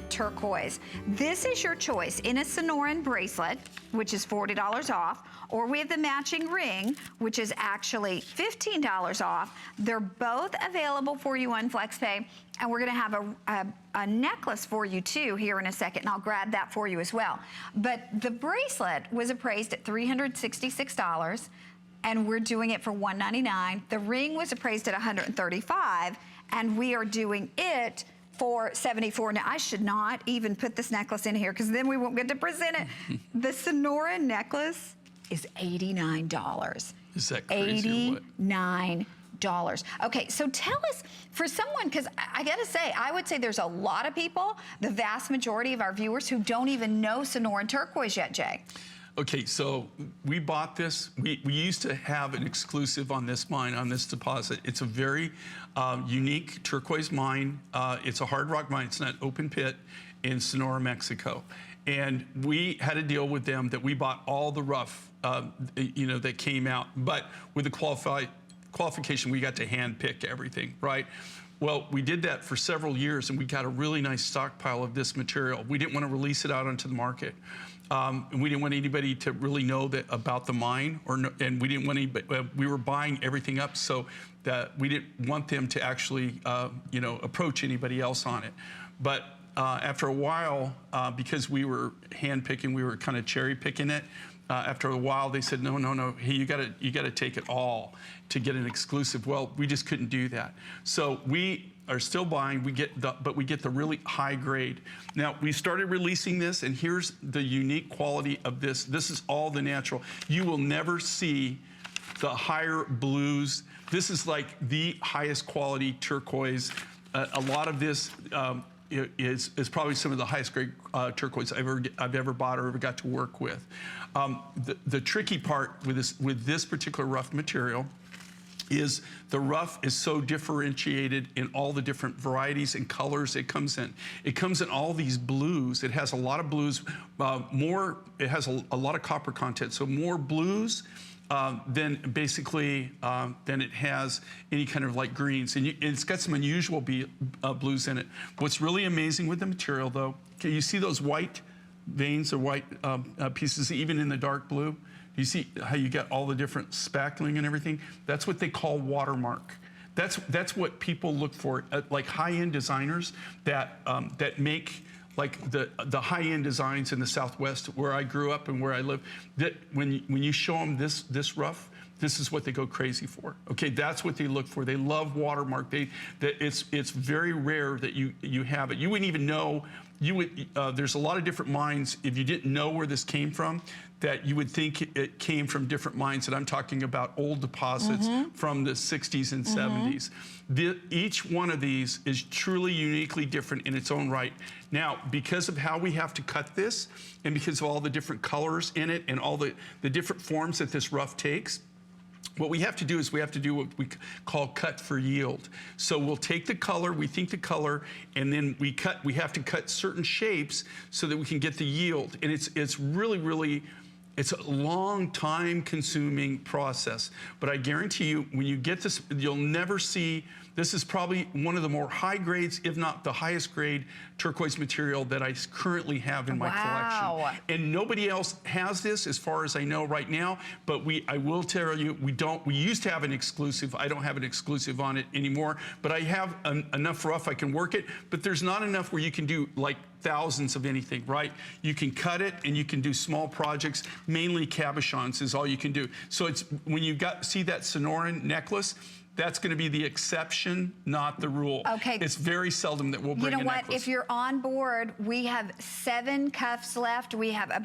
Turquoise. This is your choice in a Sonoran bracelet, which is $40 off, or we have the matching ring, which is actually $15 off. They're both available for you on FlexPay, and we're gonna have a necklace for you too here in a second, and I'll grab that for you as well. But the bracelet was appraised at $366, and we're doing it for $199. The ring was appraised at $135, and we are doing it for $74. Now, I should not even put this necklace in here because then we won't get to present it. The Sonoran necklace is $89. Is that crazy? $89. Okay, so tell us, for someone, because I gotta say, I would say there's a lot of people, the vast majority of our viewers, who don't even know Sonoran Turquoise yet, Jay. Okay, so we bought this. We used to have an exclusive on this mine, on this deposit. It's a very unique turquoise mine. It's a hard rock mine. It's not open pit in Sonora, Mexico. And we had a deal with them that we bought all the rough, that came out. But with the qualification, we got to hand pick everything, right? Well, we did that for several years, and we got a really nice stockpile of this material. We didn't want to release it out onto the market. And we didn't want anybody to really know that about the mine, and we didn't want anybody, we were buying everything up so that we didn't want them to actually, approach anybody else on it. But after a while, because we were hand picking, we were kind of cherry picking it. After a while, they said, no, hey, you gotta take it all to get an exclusive. Well, we just couldn't do that. So we are still buying, but we get the really high grade. Now, we started releasing this, and here's the unique quality of this. This is all the natural. You will never see the higher blues. This is like the highest quality turquoise. A lot of this is probably some of the highest grade turquoise I've ever bought or ever got to work with. The tricky part with this particular rough material is the rough is so differentiated in all the different varieties and colors it comes in. It comes in all these blues. It has a lot of blues, it has a lot of copper content, so more blues than it has any kind of like greens. And it's got some unusual blues in it. What's really amazing with the material though, okay, you see those white veins or white pieces even in the dark blue? You see how you get all the different spackling and everything? That's what they call watermark. That's what people look for, like high-end designers that make like the high-end designs in the Southwest where I grew up and where I live. That when you show them this rough, this is what they go crazy for. Okay, that's what they look for. They love watermark. It's very rare that you have it. You wouldn't even know. There's a lot of different mines. If you didn't know where this came from, that you would think it came from different mines. And I'm talking about old deposits from the 60s and 70s. Each one of these is truly uniquely different in its own right. Now, because of how we have to cut this, and because of all the different colors in it and all the different forms that this rough takes, what we have to do is we have to do what we call cut for yield. So we'll take the color, we think the color, and then we have to cut certain shapes so that we can get the yield. And it's really, it's a long time consuming process. But I guarantee you, when you get this, you'll never see, this is probably one of the more high grades, if not the highest grade turquoise material that I currently have in my collection. And nobody else has this as far as I know right now, but I will tell you, we used to have an exclusive. I don't have an exclusive on it anymore, but I have enough rough I can work it, but there's not enough where you can do like thousands of anything, right? You can cut it and you can do small projects, mainly cabochons is all you can do. So it's when you see that Sonoran necklace, that's going to be the exception, not the rule. Okay. It's very seldom that we'll bring a necklace. You know what? If you're on board, we have 7 cuffs left. We have about